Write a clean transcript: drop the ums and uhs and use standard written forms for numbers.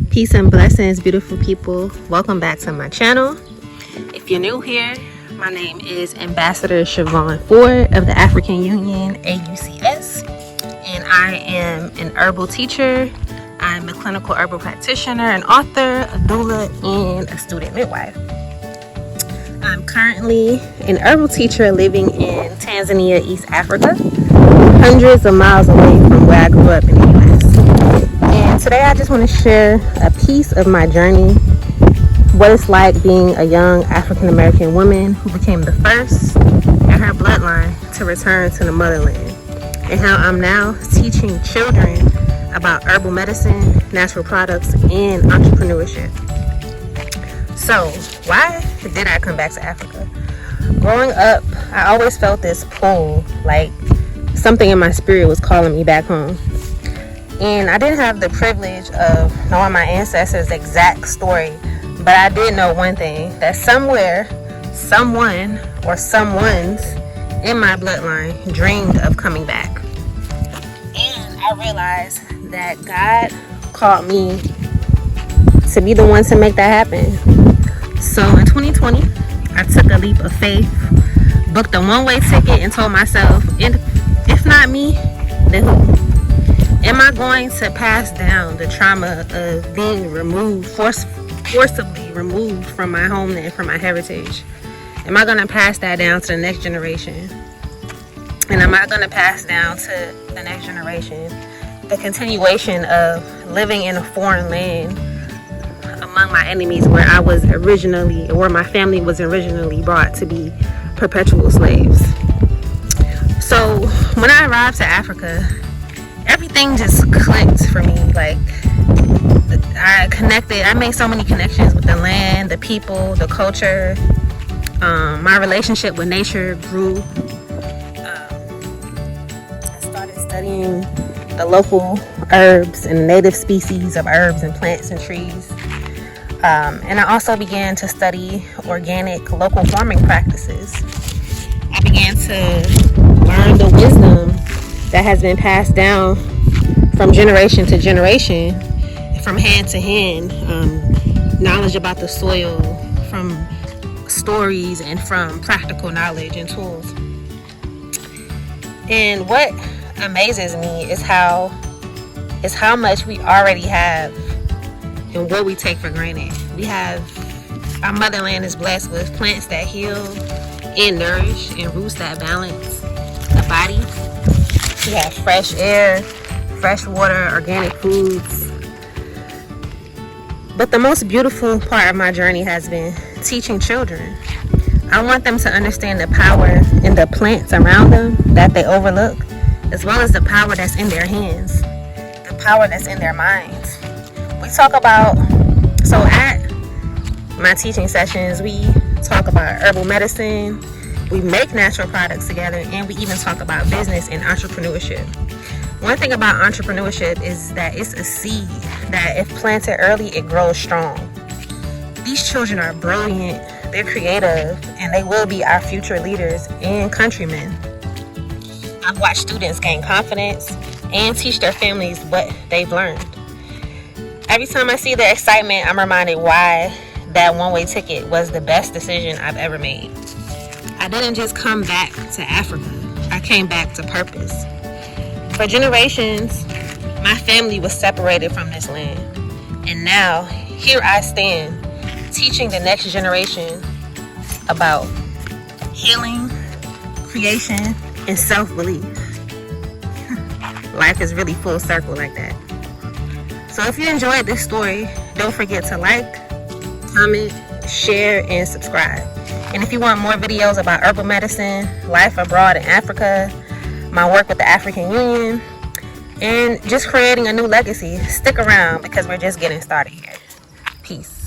Peace and blessings, beautiful people. Welcome back to my channel. If you're new here, my name is Ambassador Siobhan Ford of the African Union, AUCS, and I am an herbal teacher. I'm a clinical herbal practitioner, an author, a doula, and a student midwife. I'm currently an herbal teacher living in Tanzania, East Africa, hundreds of miles away from where I grew up in the U.S. And today I just want to share a piece of my journey, what it's like being a young African American woman who became the first in her bloodline to return to the motherland, and how I'm now teaching children about herbal medicine, natural products, and entrepreneurship. So why did I come back to Africa? Growing up, I always felt this pull, like something in my spirit was calling me back home. And I didn't have the privilege of knowing my ancestors' exact story, but I did know one thing, that somewhere, someone or someone's in my bloodline dreamed of coming back. And I realized that God called me to be the one to make that happen. So in 2020, I took a leap of faith, booked a one-way ticket, and told myself, if not me, then who? Am I going to pass down the trauma of being removed, forcibly removed from my homeland, from my heritage? Am I going to pass that down to the next generation? And am I going to pass down to the next generation the continuation of living in a foreign land among my enemies, where I was originally, or where my family was originally brought to be perpetual slaves? So when I arrived to Africa, everything just clicked for me. Like, I made so many connections with the land, the people, the culture. My relationship with nature grew. I started studying the local herbs and native species of herbs and plants and trees. And I also began to study organic local farming practices. I began to learn the wisdom that has been passed down from generation to generation, from hand to hand, knowledge about the soil, from stories, and from practical knowledge and tools. And what amazes me is how much we already have and what we take for granted. Our motherland is blessed with plants that heal and nourish, and roots that balance the body. We have fresh air, fresh water, organic foods. But the most beautiful part of my journey has been teaching children. I want them to understand the power in the plants around them that they overlook, as well as the power that's in their hands, the power that's in their minds. So at my teaching sessions, we talk about herbal medicine, we make natural products together, and we even talk about business and entrepreneurship. One thing about entrepreneurship is that it's a seed that, if planted early, it grows strong. These children are brilliant, they're creative, and they will be our future leaders and countrymen. I've watched students gain confidence and teach their families what they've learned. Every time I see their excitement, I'm reminded why that one-way ticket was the best decision I've ever made. I didn't just come back to Africa, I came back to purpose. For generations, my family was separated from this land. And now, here I stand, teaching the next generation about healing, creation, and self-belief. Life is really full circle like that. So if you enjoyed this story, don't forget to like, comment, share, and subscribe. And if you want more videos about herbal medicine, life abroad in Africa, my work with the African Union, and just creating a new legacy, stick around because we're just getting started here. Peace.